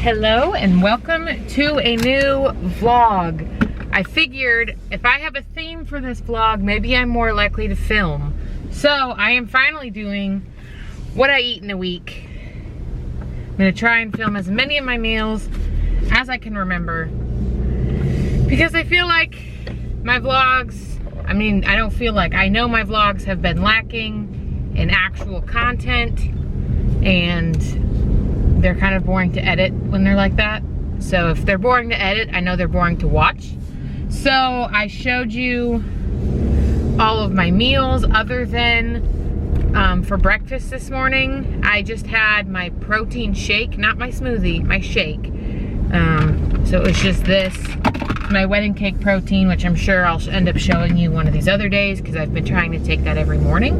Hello and welcome to a new vlog. I figured if I have a theme for this vlog, maybe I'm more likely to film. So I am finally doing what I eat in a week. I'm gonna try and film as many of my meals as I can remember, because I feel like my vlogs, I know my vlogs have been lacking in actual content, and they're kind of boring to edit when they're like that. So if they're boring to edit, I know they're boring to watch. So I showed you all of my meals other than for breakfast this morning. I just had my protein shake, not my smoothie, my shake. So it was just this, my wedding cake protein, which I'm sure I'll end up showing you one of these other days because I've been trying to take that every morning.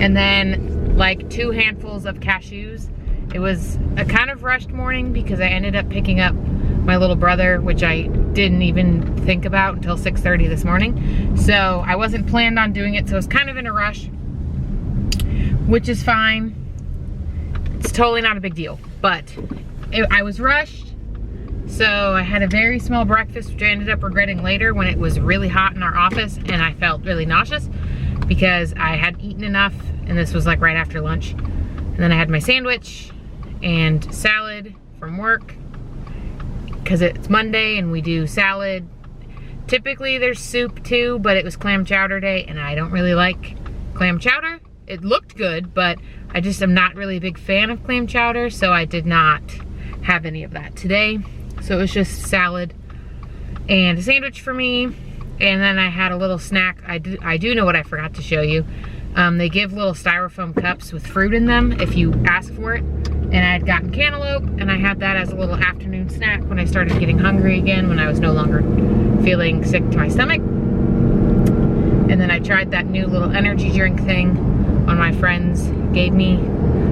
And then like 2 handfuls of cashews. It was a kind of rushed morning because I ended up picking up my little brother, which I didn't even think about until 6:30 this morning. So I wasn't planned on doing it, so I was kind of in a rush, which is fine. It's totally not a big deal, but I was rushed. So I had a very small breakfast, which I ended up regretting later when it was really hot in our office and I felt really nauseous because I hadn't eaten enough, and this was like right after lunch. And then I had my sandwich and salad from work because it's Monday and we do salad. Typically there's soup too, but it was clam chowder day and I don't really like clam chowder. It looked good, but I just am not really a big fan of clam chowder, so I did not have any of that today. So it was just salad and a sandwich for me, and then I had a little snack. I do know what I forgot to show you. They give little styrofoam cups with fruit in them if you ask for it. And I had gotten cantaloupe, and I had that as a little afternoon snack when I started getting hungry again, when I was no longer feeling sick to my stomach. And then I tried that new little energy drink thing. One of my friends gave me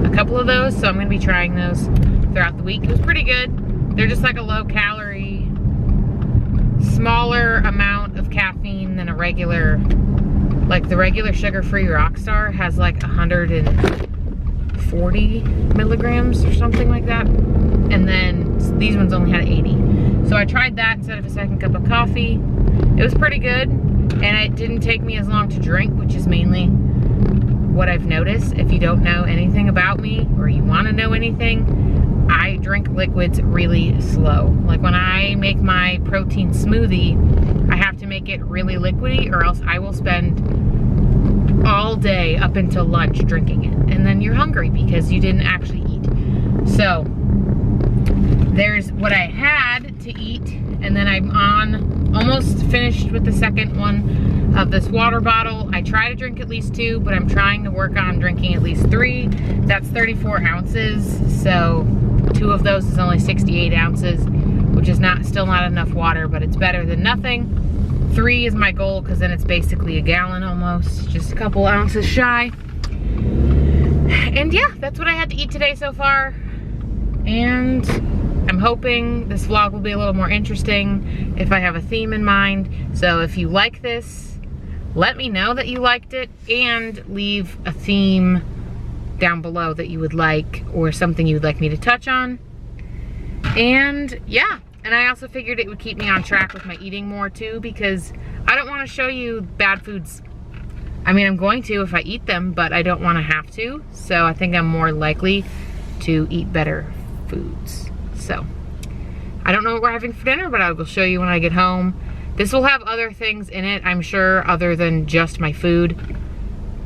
a couple of those, so I'm gonna be trying those throughout the week. It was pretty good. They're just like a low calorie, smaller amount of caffeine than a regular, like the regular sugar-free Rockstar has like 140 milligrams or something like that. And then these ones only had 80. So I tried that instead of a second cup of coffee. It was pretty good. And it didn't take me as long to drink, which is mainly what I've noticed. If you don't know anything about me or you want to know anything, I drink liquids really slow. Like when I make my protein smoothie, I have to make it really liquidy or else I will spend all day up until lunch drinking it. And then you're hungry because you didn't actually eat. So there's what I had to eat, and then I'm almost finished with the second one of this water bottle. I try to drink at least 2, but I'm trying to work on drinking at least 3. That's 34 ounces. So 2 of those is only 68 ounces, which is still not enough water, but it's better than nothing. 3 is my goal because then it's basically a gallon almost, just a couple ounces shy. And yeah, that's what I had to eat today so far. And I'm hoping this vlog will be a little more interesting if I have a theme in mind. So if you like this, let me know that you liked it and leave a theme down below that you would like, or something you would like me to touch on. And yeah, and I also figured it would keep me on track with my eating more too, because I don't want to show you bad foods. I mean, I'm going to if I eat them, but I don't want to have to. So I think I'm more likely to eat better foods. So I don't know what we're having for dinner, but I will show you when I get home. This will have other things in it, I'm sure, other than just my food.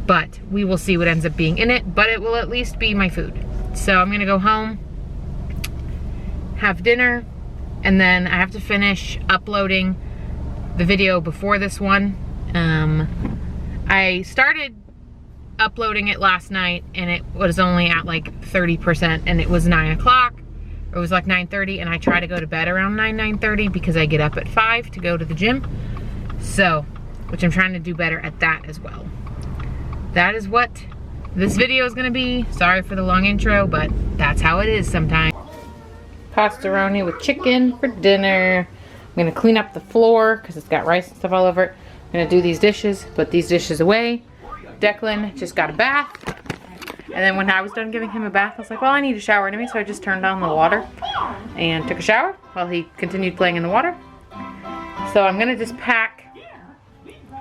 But we will see what ends up being in it, but it will at least be my food. So I'm gonna go home, have dinner, and then I have to finish uploading the video before this one. I started uploading it last night and it was only at like 30%, and it was 9 o'clock. It was like 9:30, and I try to go to bed around 9:30 because I get up at 5 to go to the gym. So, which I'm trying to do better at that as well. That is what this video is gonna be. Sorry for the long intro, but that's how it is sometimes. Pastaroni with chicken for dinner. I'm gonna clean up the floor because it's got rice and stuff all over it. I'm gonna do these dishes, put these dishes away. Declan just got a bath. And then when I was done giving him a bath, I was like, well, I need a shower anyway, so I just turned on the water and took a shower while he continued playing in the water. So I'm gonna just pack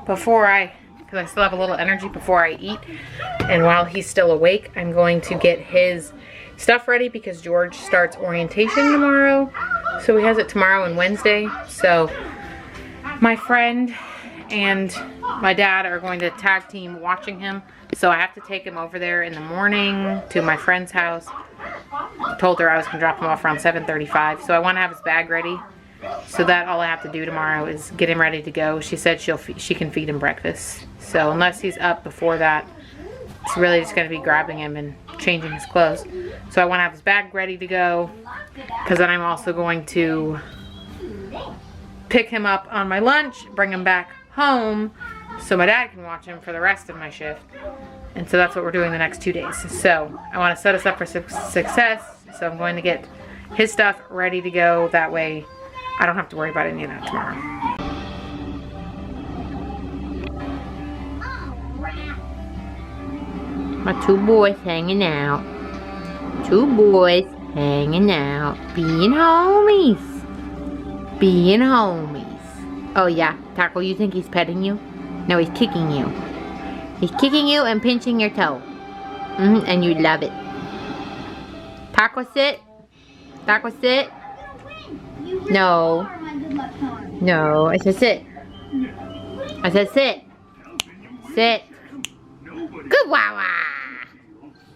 before because I still have a little energy before I eat. And while he's still awake, I'm going to get his stuff ready because George starts orientation tomorrow. So he has it tomorrow and Wednesday. So my friend and my dad are going to tag team watching him. So I have to take him over there in the morning to my friend's house. I told her I was gonna drop him off around 7:35. So I wanna have his bag ready. So that all I have to do tomorrow is get him ready to go. She said she can feed him breakfast. So unless he's up before that, it's really just gonna be grabbing him and changing his clothes. So I wanna have his bag ready to go, because then I'm also going to pick him up on my lunch, bring him back home, so my dad can watch him for the rest of my shift. And so that's what we're doing the next 2 days. So I wanna set us up for success. So I'm going to get his stuff ready to go. That way I don't have to worry about any of that tomorrow. My 2 boys hanging out. 2 boys hanging out. Being homies. Being homies. Oh yeah, Taco, you think he's petting you? No, he's kicking you. He's kicking you and pinching your toe. And you love it. Taco, sit. Taco, sit. No. No, I said sit. I said sit. Sit. Good Wawa.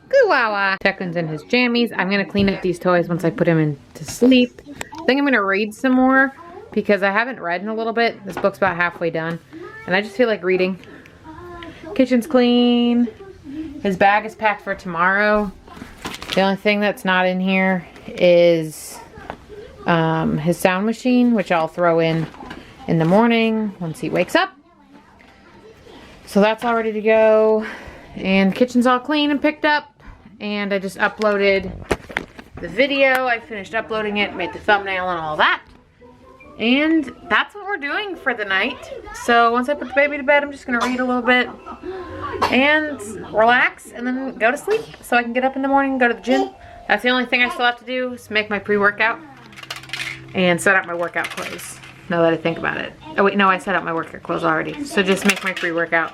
Good Wawa. Declan's in his jammies. I'm going to clean up these toys once I put him to sleep. I think I'm going to read some more because I haven't read in a little bit. This book's about halfway done. And I just feel like reading. Kitchen's clean. His bag is packed for tomorrow. The only thing that's not in here is his sound machine, which I'll throw in the morning once he wakes up. So that's all ready to go. And the kitchen's all clean and picked up. And I just uploaded the video. I finished uploading it, made the thumbnail and all that. And that's what we're doing for the night. So once I put the baby to bed, I'm just gonna read a little bit and relax and then go to sleep so I can get up in the morning and go to the gym. That's the only thing I still have to do is make my pre-workout and set up my workout clothes, now that I think about it. Oh wait, no, I set up my workout clothes already. So just make my pre-workout.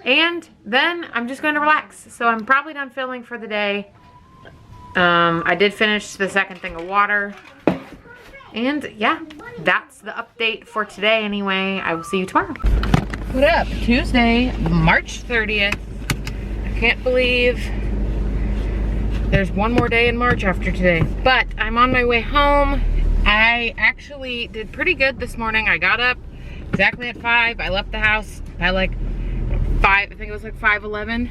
And then I'm just gonna relax. So I'm probably done filming for the day. I did finish the second thing of water. And yeah, that's the update for today anyway. I will see you tomorrow. What up? Tuesday, March 30th. I can't believe there's one more day in March after today. But I'm on my way home. I actually did pretty good this morning. I got up exactly at 5. I left the house at like 5, I think it was like 5:11.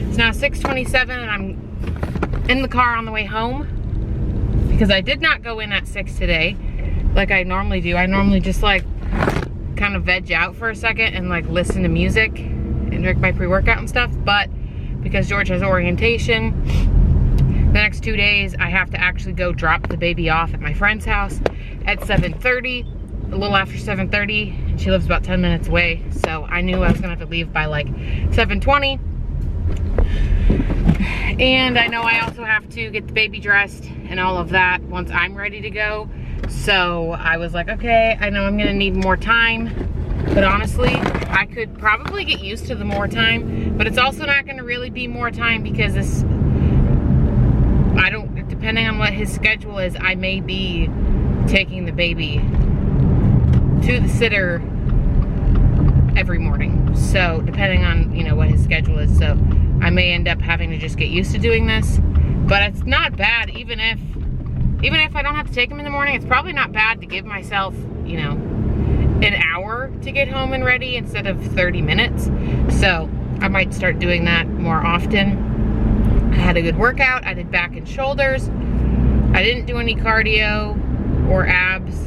It's now 6:27 and I'm in the car on the way home. Because I did not go in at 6 today, like I normally do. I normally just like kind of veg out for a second and like listen to music and drink my pre-workout and stuff. But because George has orientation, the next 2 days I have to actually go drop the baby off at my friend's house at 7:30, a little after 7:30, and she lives about 10 minutes away. So I knew I was gonna have to leave by like 7:20. And I know I also have to get the baby dressed and all of that once I'm ready to go. So I was like, okay, I know I'm gonna need more time, but honestly, I could probably get used to the more time, but it's also not gonna really be more time because this, depending on what his schedule is, I may be taking the baby to the sitter every morning. So depending on, you know, what his schedule is. So I may end up having to just get used to doing this, but it's not bad. Even if I don't have to take him in the morning, it's probably not bad to give myself, you know, an hour to get home and ready instead of 30 minutes. So I might start doing that more often. I had a good workout. I did back and shoulders. I didn't do any cardio or abs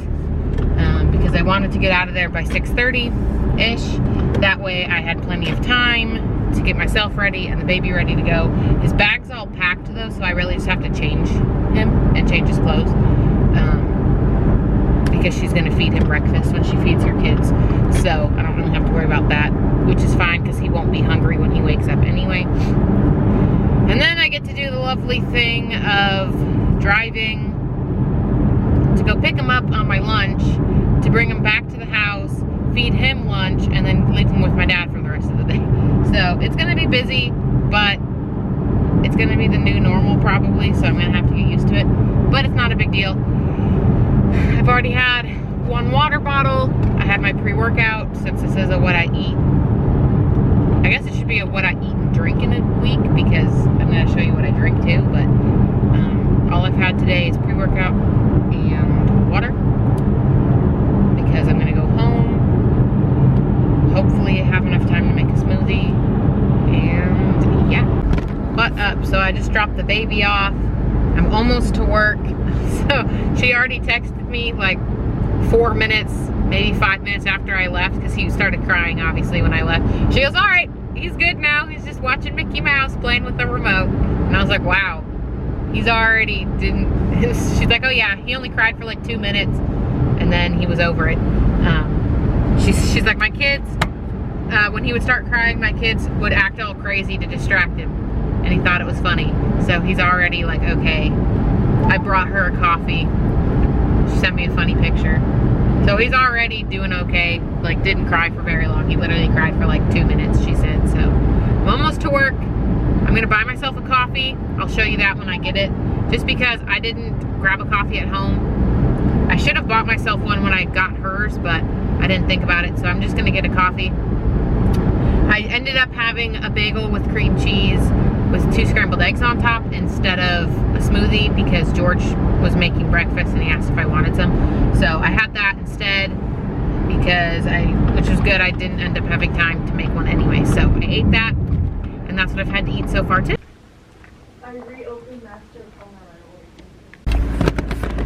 because I wanted to get out of there by 6:30-ish. That way I had plenty of time to get myself ready and the baby ready to go. His bag's all packed though, so I really just have to change him and change his clothes because she's gonna feed him breakfast when she feeds her kids. So I don't really have to worry about that, which is fine because he won't be hungry when he wakes up anyway. decided to do the lovely thing of driving to go pick him up on my lunch, to bring him back to the house, feed him lunch, and then leave him with my dad for the rest of the day. So it's gonna be busy, but it's gonna be the new normal probably, so I'm gonna have to get used to it. But it's not a big deal. I've already had 1 water bottle. I had my pre-workout, since this is a what I eat. I guess it should be a what I eat and drink in a week, because I'm gonna show you what I drink too, but all I've had today is pre-workout and water, because I'm gonna go home. Hopefully I have enough time to make a smoothie, and yeah. But so I just dropped the baby off. I'm almost to work. So she already texted me like 4 minutes, maybe 5 minutes after I left, because he started crying obviously when I left. She goes, all right, he's good now. He's just watching Mickey Mouse playing with the remote. And I was like, wow, he's already she's like, oh yeah, he only cried for like 2 minutes and then he was over it. She's like, my kids, when he would start crying, my kids would act all crazy to distract him. And he thought it was funny. So he's already like, okay. I brought her a coffee. She sent me a funny picture. So he's already doing okay. Like, didn't cry for very long. He literally cried for like 2 minutes, she said. So I'm almost to work. I'm gonna buy myself a coffee. I'll show you that when I get it. Just because I didn't grab a coffee at home. I should have bought myself one when I got hers, but I didn't think about it. So I'm just gonna get a coffee. I ended up having a bagel with cream cheese with 2 scrambled eggs on top instead of a smoothie, because George was making breakfast and he asked if I wanted some. So I had that instead, because which was good, I didn't end up having time to make one anyway. So I ate that, and that's what I've had to eat so far too. I reopened Master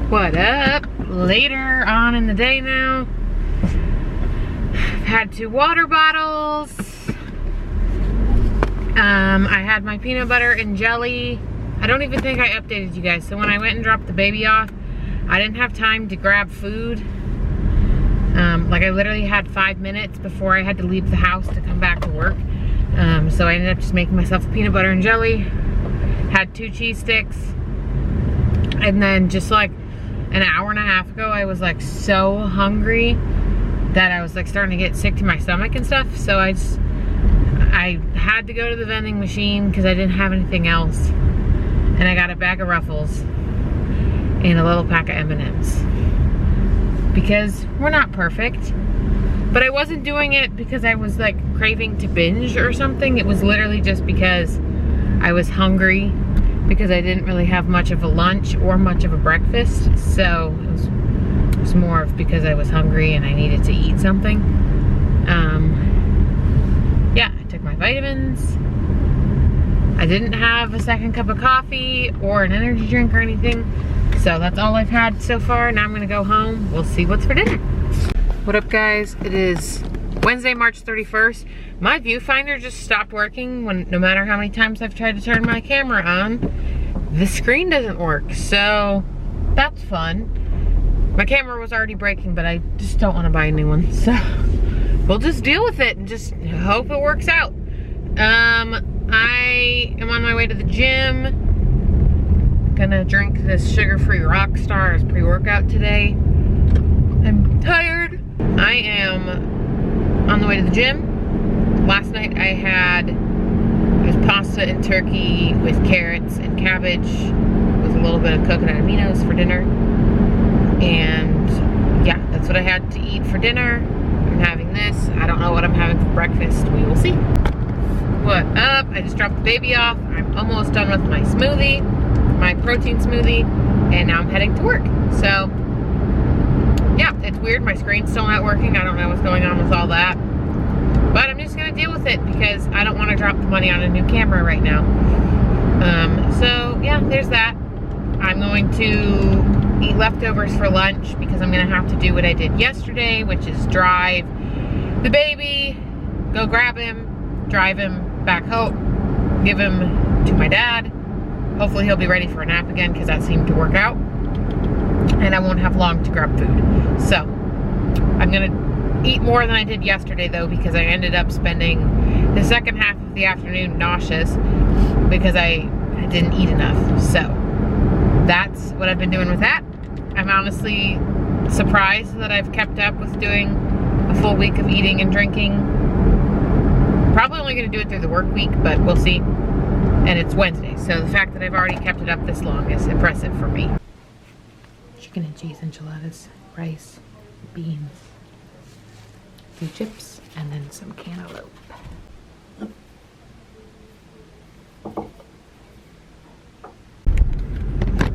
What up? Later on in the day now. I've had 2 water bottles. I had my peanut butter and jelly. I don't even think I updated you guys. So when I went and dropped the baby off, I didn't have time to grab food. Like I literally had 5 minutes before I had to leave the house to come back to work. So I ended up just making myself a peanut butter and jelly. Had 2 cheese sticks. And then just like an hour and a half ago, I was like so hungry that I was like starting to get sick to my stomach and stuff. So I had to go to the vending machine because I didn't have anything else. And I got a bag of Ruffles and a little pack of M&Ms. Because we're not perfect. But I wasn't doing it because I was like craving to binge or something. It was literally just because I was hungry, because I didn't really have much of a lunch or much of a breakfast. So it was more of because I was hungry and I needed to eat something. Yeah, I took my vitamins. I didn't have a second cup of coffee or an energy drink or anything. So that's all I've had so far. Now I'm gonna go home. We'll see what's for dinner. What up guys? It is Wednesday, March 31st. My viewfinder just stopped working no matter how many times I've tried to turn my camera on. The screen doesn't work, so that's fun. My camera was already breaking, but I just don't want to buy a new one. So we'll just deal with it and just hope it works out. I am on my way to the gym. Gonna drink this sugar-free Rockstar as pre-workout today. I'm tired. I am on the way to the gym. Last night I had pasta and turkey with carrots and cabbage with a little bit of coconut aminos for dinner. And yeah, that's what I had to eat for dinner. I'm having this. I don't know what I'm having for breakfast. We will see. What up? I just dropped the baby off. I'm almost done with my smoothie, my protein smoothie, and now I'm heading to work. So yeah, it's weird. My screen's still not working. I don't know what's going on with all that. But I'm just gonna deal with it because I don't want to drop the money on a new camera right now. So yeah, there's that. I'm going to eat leftovers for lunch because I'm gonna have to do what I did yesterday, which is drive the baby, go grab him, drive him back home, give him to my dad. Hopefully he'll be ready for a nap again because that seemed to work out. And I won't have long to grab food. So I'm gonna eat more than I did yesterday though, because I ended up spending the second half of the afternoon nauseous because I I didn't eat enough. So that's what I've been doing with that. I'm honestly surprised that I've kept up with doing a full week of eating and drinking. Probably only gonna do it through the work week, but we'll see. And it's Wednesday, so the fact that I've already kept it up this long is impressive for me. Chicken and cheese enchiladas, rice, beans, a few chips, and then some cantaloupe.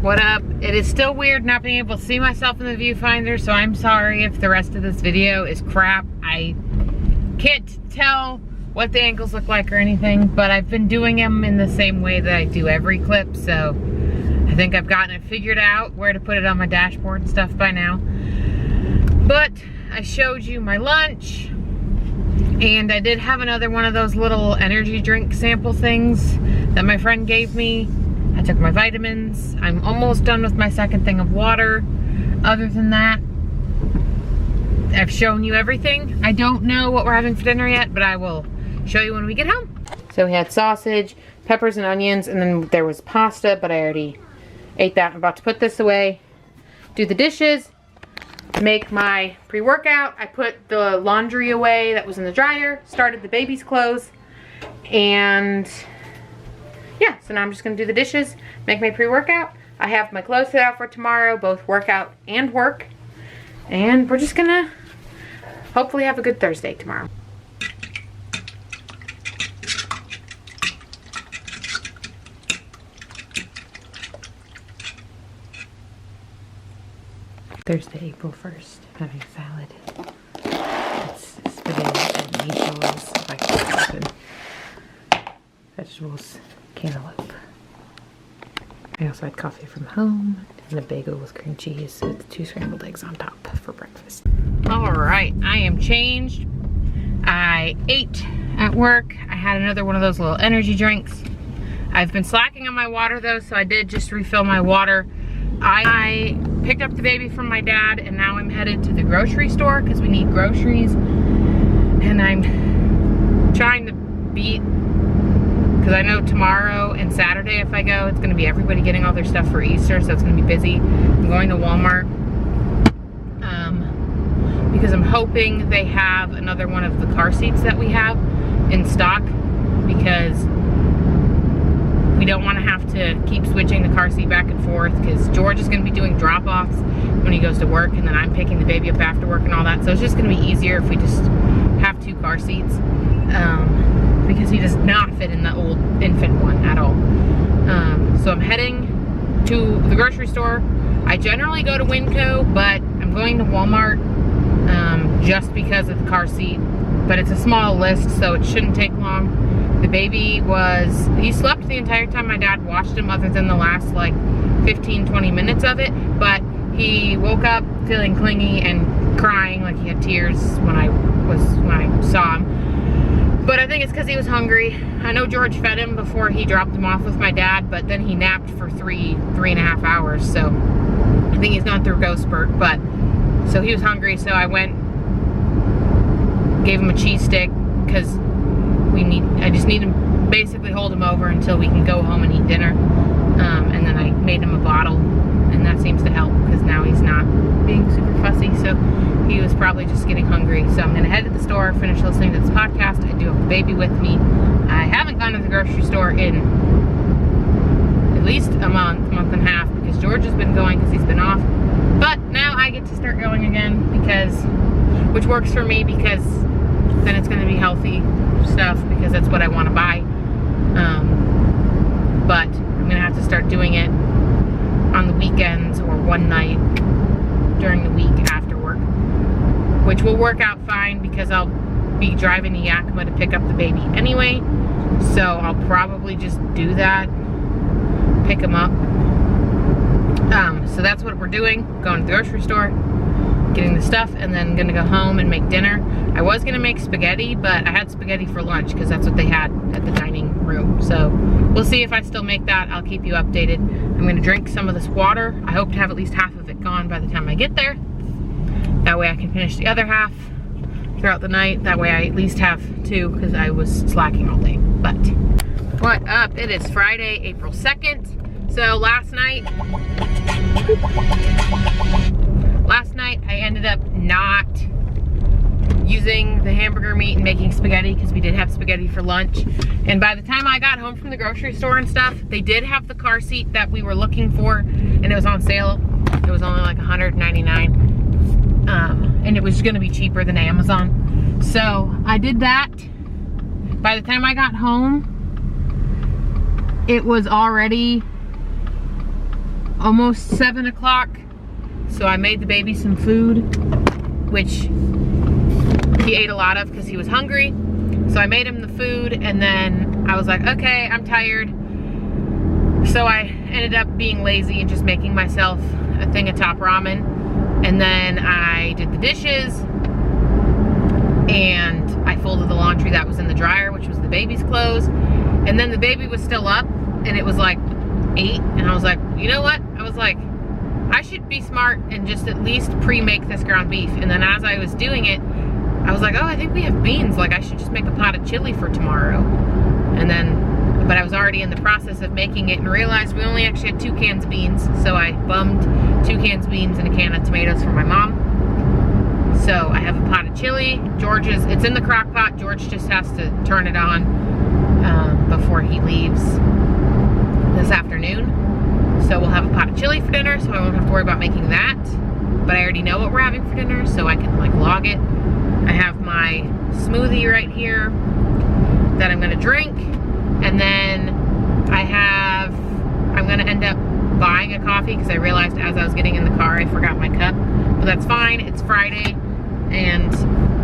What up? It is still weird not being able to see myself in the viewfinder, so I'm sorry if the rest of this video is crap. I can't tell what the angles look like or anything, but I've been doing them in the same way that I do every clip, so I think I've gotten it figured out where to put it on my dashboard and stuff by now. But I showed you my lunch, and I did have another one of those little energy drink sample things that my friend gave me. I took my vitamins. I'm almost done with my second thing of water. Other than that, I've shown you everything. I don't know what we're having for dinner yet, but I will show you when we get home. So we had sausage, peppers and onions, and then there was pasta, but I already ate that. I'm about to put this away, do the dishes, make my pre-workout. I put the laundry away that was in the dryer, started the baby's clothes, and yeah, so now I'm just gonna do the dishes, make my pre-workout. I have my clothes set out for tomorrow, both workout and work. And we're just gonna hopefully have a good Thursday tomorrow. Thursday, April 1st, having a salad. It's spaghetti and meatballs, if I can open. Vegetables, cantaloupe. I also had coffee from home and a bagel with cream cheese with 2 scrambled eggs on top for breakfast. All right, I am changed. I ate at work. I had another one of those little energy drinks. I've been slacking on my water though, so I did just refill my water. I picked up the baby from my dad, and now I'm headed to the grocery store because we need groceries. And I'm trying to beat, because I know tomorrow and Saturday if I go, it's going to be everybody getting all their stuff for Easter, so it's going to be busy. I'm going to Walmart because I'm hoping they have another one of the car seats that we have in stock, because we don't want to have to keep switching the car seat back and forth, because George is going to be doing drop-offs when he goes to work, and then I'm picking the baby up after work and all that, so it's just going to be easier if we just have 2 car seats. Because he does not fit in the old infant one at all. So I'm heading to the grocery store. I generally go to Winco, but I'm going to Walmart just because of the car seat. But it's a small list, so it shouldn't take long. The baby he slept the entire time my dad watched him, other than the last like 15-20 minutes of it. But he woke up feeling clingy and crying, like he had tears when I saw him. But I think it's because he was hungry. I know George fed him before he dropped him off with my dad, but then he napped for three and a half hours. So I think he's gone through a growth spurt. But so he was hungry, so I went, gave him a cheese stick, because I just need to basically hold him over until we can go home and eat dinner. And then I made him a bottle, and that seems to help, because now he's not being super fussy. So he was probably just getting hungry. So I'm gonna head to the store, finish listening to this podcast. I do have the baby with me. I haven't gone to the grocery store in at least a month and a half, because George has been going because he's been off. But now I get to start going again, which works for me, because then it's gonna be healthy stuff, because that's what I want to buy. But I'm gonna have to start doing it on the weekends or one night during the week after work, which will work out fine, because I'll be driving to Yakima to pick up the baby anyway. So I'll probably just do that, pick him up. So that's what we're doing, going to the grocery store, getting the stuff, and then gonna go home and make dinner. I was gonna make spaghetti, but I had spaghetti for lunch because that's what they had at the dining room. So we'll see if I still make that. I'll keep you updated. I'm gonna drink some of this water. I hope to have at least half of it gone by the time I get there. That way I can finish the other half throughout the night. That way I at least have 2, because I was slacking all day. But What up? It is Friday, April 2nd. So last night I ended up not using the hamburger meat and making spaghetti because we did have spaghetti for lunch. And by the time I got home from the grocery store and stuff, they did have the car seat that we were looking for, and it was on sale. It was only like $199. And it was gonna be cheaper than Amazon. So I did that. By the time I got home, it was already almost 7 o'clock. So I made the baby some food, which he ate a lot of because he was hungry. So I made him the food, and then I was like, okay, I'm tired. So I ended up being lazy and just making myself a thing of top ramen. And then I did the dishes, and I folded the laundry that was in the dryer, which was the baby's clothes. And then the baby was still up, and it was like 8, and I was like, you know what? I was like, I should be smart and just at least pre-make this ground beef. And then as I was doing it, I was like, oh, I think we have beans. Like, I should just make a pot of chili for tomorrow. And then, but I was already in the process of making it and realized we only actually had 2 cans of beans. So I bummed 2 cans of beans and a can of tomatoes for my mom. So I have a pot of chili. George's, it's in the crock pot. George just has to turn it on before he leaves this afternoon. So we'll have a pot of chili for dinner, so I won't have to worry about making that. But I already know what we're having for dinner, so I can like log it. I have my smoothie right here that I'm gonna drink. And then I'm gonna end up buying a coffee because I realized as I was getting in the car, I forgot my cup. But that's fine, it's Friday. And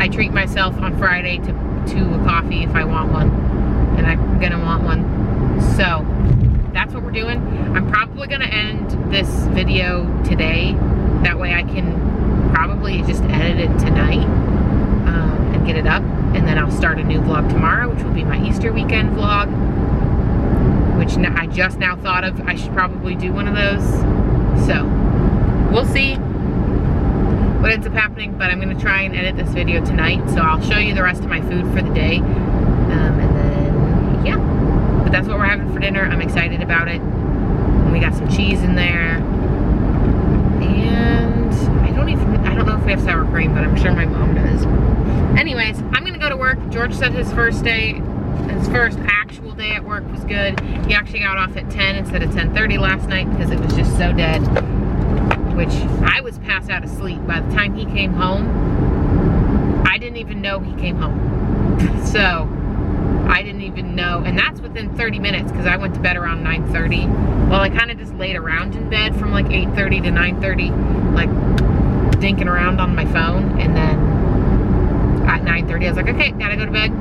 I treat myself on Friday to a coffee if I want one. And I'm gonna want one. So that's what we're doing. I'm probably gonna end this video today. That way I can probably just edit it tonight and get it up. And then I'll start a new vlog tomorrow, which will be my Easter weekend vlog. Which I just now thought of. I should probably do one of those. So we'll see what ends up happening, but I'm gonna try and edit this video tonight. So I'll show you the rest of my food for the day. And then, yeah. But that's what we're having for dinner. I'm excited about it. And we got some cheese in there. And I don't know if we have sour cream, but I'm sure my mom does. Anyways, I'm gonna go to work. George said his first actual day at work was good. He actually got off at 10 instead of 10:30 last night because it was just so dead. Which I was passed out of sleep. By the time he came home, I didn't even know he came home. So I didn't even know, and that's within 30 minutes because I went to bed around 9:30. Well, I kind of just laid around in bed from like 8:30 to 9:30, like dinking around on my phone. And then at 9:30, I was like, okay, gotta go to bed.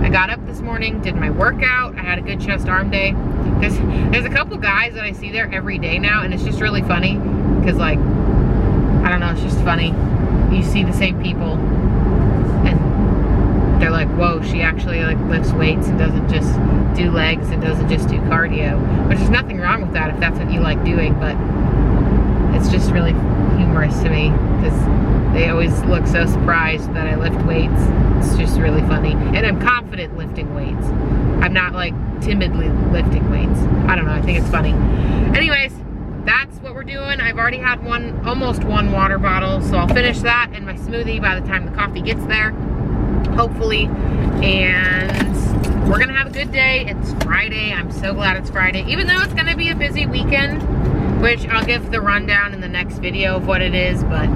I got up this morning, did my workout. I had a good chest arm day. There's a couple guys that I see there every day now, and it's just really funny because, like, I don't know, it's just funny. You see the same people, and they're like, whoa, she actually like lifts weights and doesn't just do legs and doesn't just do cardio. Which there's nothing wrong with that if that's what you like doing, but it's just really humorous to me because they always look so surprised that I lift weights. It's just really funny. And I'm confident lifting weights. I'm not like timidly lifting weights. I don't know, I think it's funny. Anyways, that's what we're doing. I've already had almost one water bottle, so I'll finish that and my smoothie by the time the coffee gets there, hopefully. And we're gonna have a good day. It's Friday. I'm so glad it's Friday, even though it's gonna be a busy weekend, which I'll give the rundown in the next video of what it is, but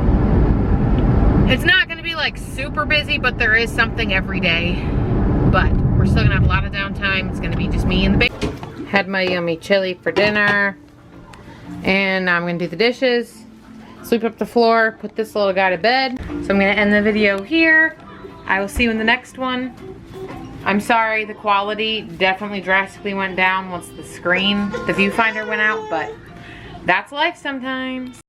it's not gonna be like super busy, but there is something every day. But we're still gonna have a lot of downtime. It's gonna be just me and the baby. Had my yummy chili for dinner. And now I'm gonna do the dishes, sweep up the floor, put this little guy to bed. So I'm gonna end the video here. I will see you in the next one. I'm sorry, the quality definitely drastically went down once the viewfinder went out, but that's life sometimes.